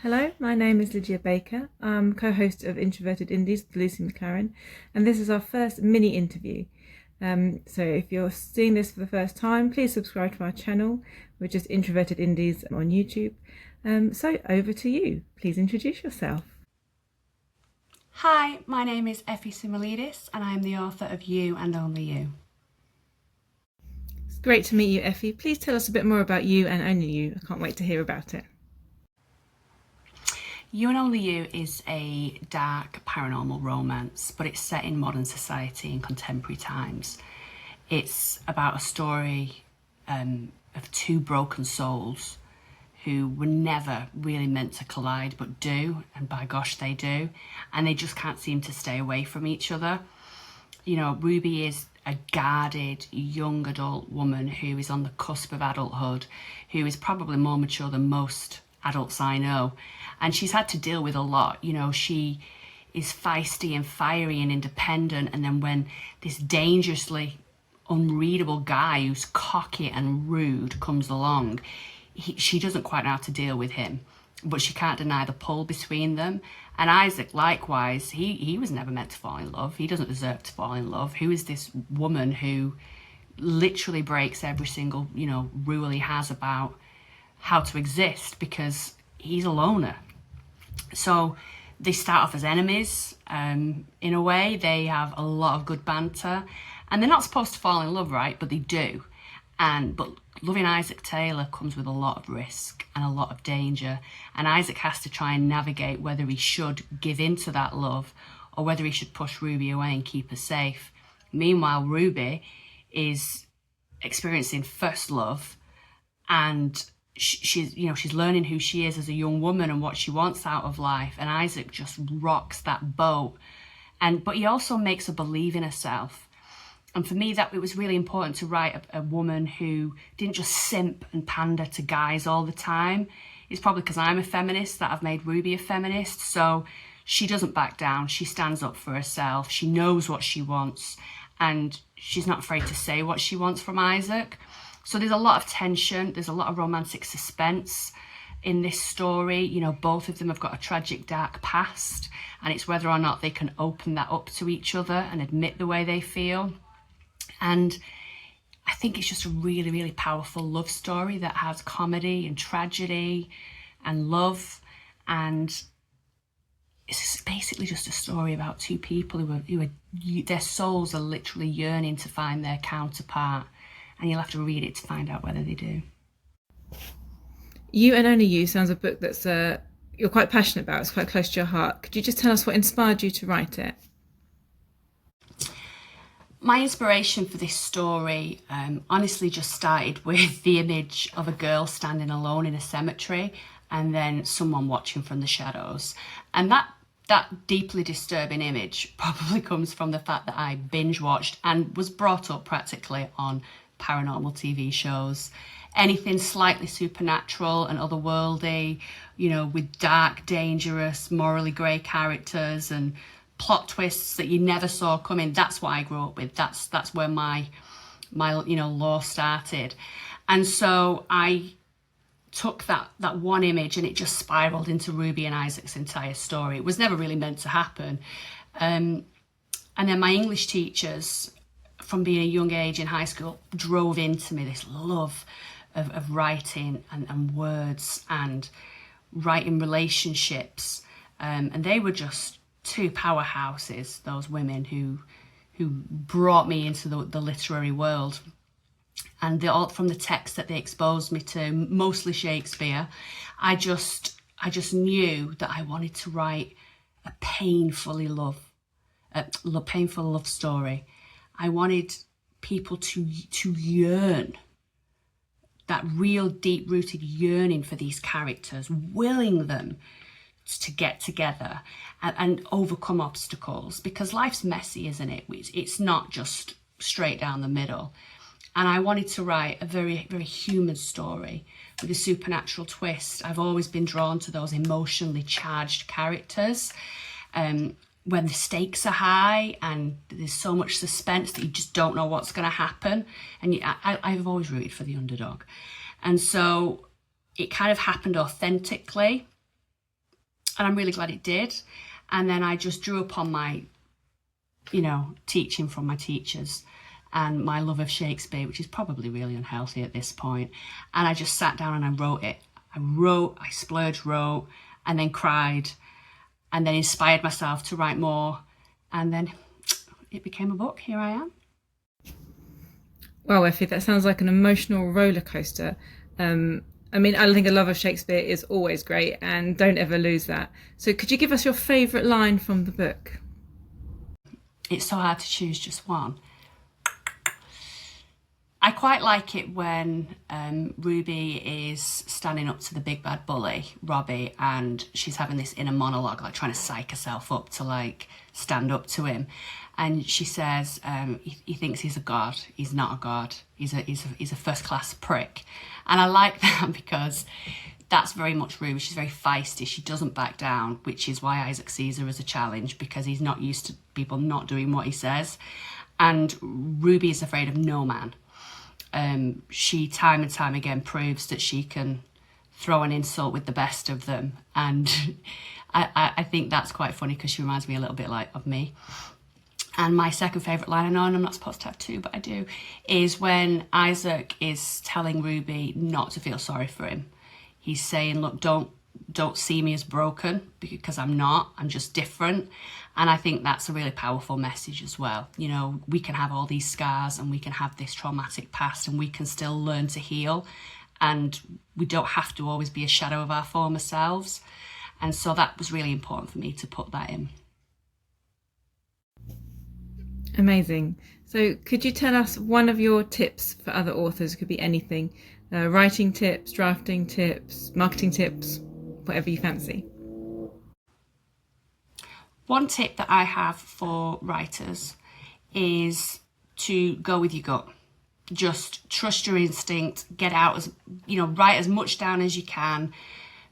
Hello, my name is Lydia Baker. I'm co-host of Introverted Indies with Lucy McLaren, and this is our first mini interview. So if you're seeing this for the first time, please subscribe to our channel. We're just Introverted Indies on YouTube. So over to you. Please introduce yourself. Hi, my name is Effie Soumelidis and I am the author of You and Only You. It's great to meet you, Effie. Please tell us a bit more about you and only you. I can't wait to hear about it. You and Only You is a dark paranormal romance, but it's set in modern society in contemporary times. It's about a story of two broken souls who were never really meant to collide, but do, and by gosh they do, and they just can't seem to stay away from each other. You know, Ruby is a guarded young adult woman who is on the cusp of adulthood, who is probably more mature than most adults I know, and she's had to deal with a lot. You know, she is feisty and fiery and independent, and then when this dangerously unreadable guy who's cocky and rude comes along, she doesn't quite know how to deal with him, but she can't deny the pull between them. And Isaac, likewise, he was never meant to fall in love. He doesn't deserve to fall in love. Who is this woman who literally breaks every single, rule he has about how to exist because he's a loner? So they start off as enemies. In a way, they have a lot of good banter, and they're not supposed to fall in love, right? But they do. But loving Isaac Taylor comes with a lot of risk and a lot of danger, and Isaac has to try and navigate whether he should give in to that love or whether he should push Ruby away and keep her safe. Meanwhile, Ruby is experiencing first love, and she's learning who she is as a young woman and what she wants out of life, and Isaac just rocks that boat. But he also makes her believe in herself. And for me, that it was really important to write a woman who didn't just simp and pander to guys all the time. It's probably because I'm a feminist that I've made Ruby a feminist. So she doesn't back down. She stands up for herself. She knows what she wants, and she's not afraid to say what she wants from Isaac. So there's a lot of tension. There's a lot of romantic suspense in this story. You know, both of them have got a tragic, dark past, and it's whether or not they can open that up to each other and admit the way they feel. And I think it's just a really, really powerful love story that has comedy and tragedy and love. And it's basically just a story about two people who are their souls are literally yearning to find their counterpart. And you'll have to read it to find out whether they do. You and Only You sounds a book that's you're quite passionate about. It's quite close to your heart. Could you just tell us what inspired you to write it? My inspiration for this story honestly just started with the image of a girl standing alone in a cemetery and then someone watching from the shadows. And that deeply disturbing image probably comes from the fact that I binge watched and was brought up practically on paranormal TV shows. Anything slightly supernatural and otherworldly, with dark, dangerous, morally grey characters and plot twists that you never saw coming. That's what I grew up with. That's where my lore started. And so I took that one image and it just spiraled into Ruby and Isaac's entire story. It was never really meant to happen. And then my English teachers, from being a young age in high school, drove into me this love of writing and words and writing relationships. And they were just two powerhouses, those women who brought me into the literary world. And from the text that they exposed me to, mostly Shakespeare, I just knew that I wanted to write a painful love story. I wanted people to yearn, that real deep-rooted yearning for these characters, willing them to get together and overcome obstacles, because life's messy, isn't it? It's not just straight down the middle. And I wanted to write a very, very human story with a supernatural twist. I've always been drawn to those emotionally charged characters when the stakes are high and there's so much suspense that you just don't know what's going to happen. And I've always rooted for the underdog. And so it kind of happened authentically. And I'm really glad it did. And then I just drew upon my, teaching from my teachers and my love of Shakespeare, which is probably really unhealthy at this point. And I just sat down and I wrote it. I splurged, wrote, and then cried, and then inspired myself to write more. And then it became a book. Here I am. Wow, Effie, that sounds like an emotional roller coaster. I think a love of Shakespeare is always great, and don't ever lose that. So could you give us your favourite line from the book? It's so hard to choose just one. I quite like it when Ruby is standing up to the big bad bully, Robbie, and she's having this inner monologue, like trying to psych herself up to like stand up to him. And she says he thinks he's a god. He's not a god. He's a first class prick. And I like that because that's very much Ruby. She's very feisty. She doesn't back down, which is why Isaac sees her as a challenge, because he's not used to people not doing what he says. And Ruby is afraid of no man. She time and time again proves that she can throw an insult with the best of them. And I think that's quite funny because she reminds me a little bit of me. And my second favourite line, I know I'm not supposed to have two, but I do, is when Isaac is telling Ruby not to feel sorry for him. He's saying, look, don't see me as broken, because I'm not. I'm just different. And I think that's a really powerful message as well. We can have all these scars and we can have this traumatic past and we can still learn to heal. And we don't have to always be a shadow of our former selves. And so that was really important for me to put that in. Amazing. So could you tell us one of your tips for other authors? It could be anything. Writing tips, drafting tips, marketing tips, whatever you fancy. One tip that I have for writers is to go with your gut. Just trust your instinct, write as much down as you can.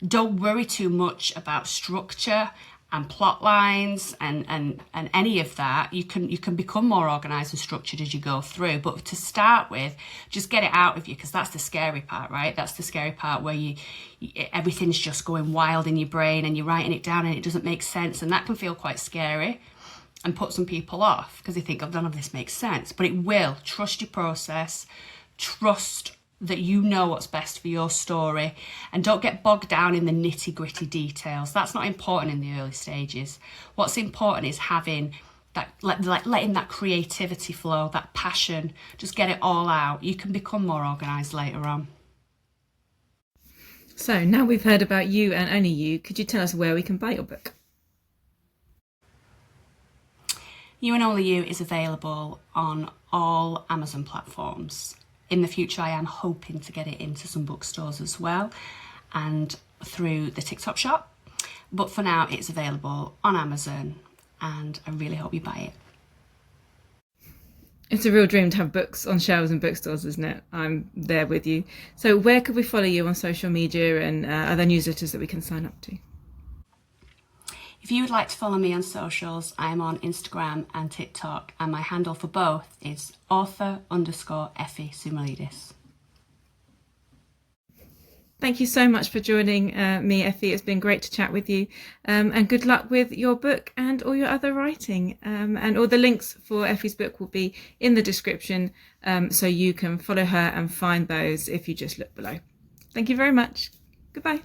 Don't worry too much about structure and plot lines and any of that. You can become more organised and structured as you go through. But to start with, just get it out of you, because that's the scary part, right? That's the scary part where everything's just going wild in your brain and you're writing it down and it doesn't make sense. And that can feel quite scary and put some people off because they think, oh, none of this makes sense. But it will. Trust your process. Trust that you know what's best for your story, and don't get bogged down in the nitty-gritty details. That's not important in the early stages. What's important is having that, letting that creativity flow, that passion, just get it all out. You can become more organised later on. So now we've heard about you and only you, could you tell us where we can buy your book? You and Only You is available on all Amazon platforms. In the future, I am hoping to get it into some bookstores as well and through the TikTok shop. But for now, it's available on Amazon and I really hope you buy it. It's a real dream to have books on shelves in bookstores, isn't it? I'm there with you. So where could we follow you on social media and other newsletters that we can sign up to? If you would like to follow me on socials, I'm on Instagram and TikTok, and my handle for both is author_Effie Soumelidis. Thank you so much for joining me, Effie. It's been great to chat with you, and good luck with your book and all your other writing. And all the links for Effie's book will be in the description, so you can follow her and find those if you just look below. Thank you very much. Goodbye.